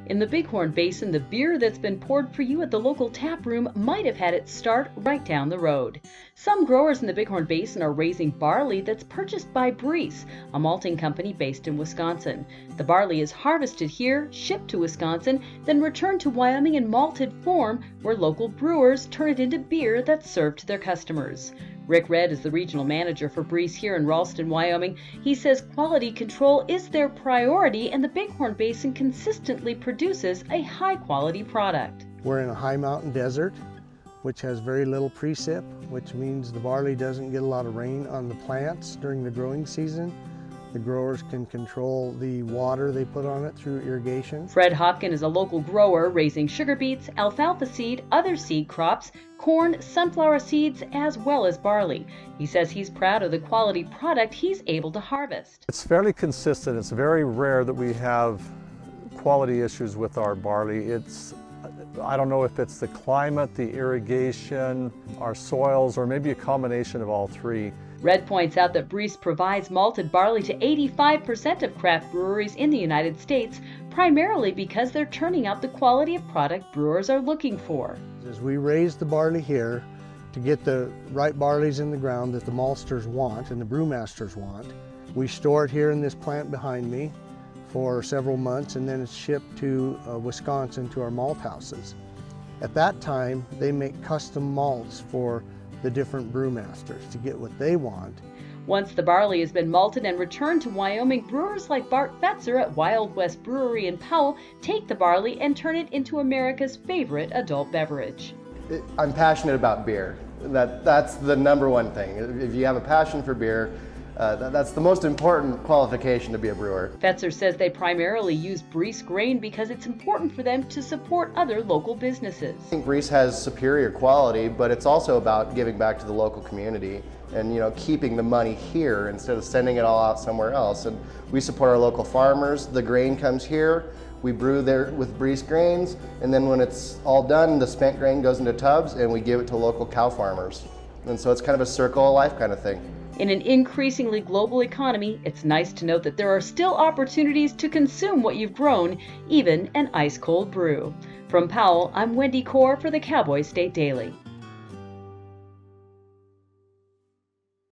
In the Bighorn Basin, the beer that's been poured for you at the local tap room might have had its start right down the road. Some growers in the Bighorn Basin are raising barley that's purchased by Briess, a malting company based in Wisconsin. The barley is harvested here, shipped to Wisconsin, then returned to Wyoming in malted form, where local brewers turn it into beer that's served to their customers. Rick Redd is the regional manager for Briess here in Ralston, Wyoming. He says quality control is their priority and the Bighorn Basin consistently produces a high-quality product. We're in a high mountain desert, which has very little precip, which means the barley doesn't get a lot of rain on the plants during the growing season. The growers can control the water they put on it through irrigation. Fred Hopkin is a local grower raising sugar beets, alfalfa seed, other seed crops, corn, sunflower seeds, as well as barley. He says he's proud of the quality product he's able to harvest. It's fairly consistent. It's very rare that we have quality issues with our barley. I don't know if it's the climate, the irrigation, our soils, or maybe a combination of all three. Redd points out that Briess provides malted barley to 85% of craft breweries in the United States, primarily because they're turning out the quality of product brewers are looking for. As we raise the barley here to get the right barleys in the ground that the maltsters want and the brewmasters want, we store it here in this plant behind me for several months, and then it's shipped to Wisconsin to our malt houses. At that time, they make custom malts for the different brewmasters to get what they want. Once the barley has been malted and returned to Wyoming, brewers like Bart Fetzer at WyOld West Brewery in Powell take the barley and turn it into America's favorite adult beverage. I'm passionate about beer. That's the number one thing. If you have a passion for beer, that's the most important qualification to be a brewer. Fetzer says they primarily use Briess grain because it's important for them to support other local businesses. I think Briess has superior quality, but it's also about giving back to the local community and keeping the money here instead of sending it all out somewhere else. And we support our local farmers. The grain comes here, we brew there with Briess grains, and then when it's all done, the spent grain goes into tubs and we give it to local cow farmers. And so it's kind of a circle of life kind of thing. In an increasingly global economy, it's nice to note that there are still opportunities to consume what you've grown, even an ice-cold brew. From Powell, I'm Wendy Core for the Cowboy State Daily.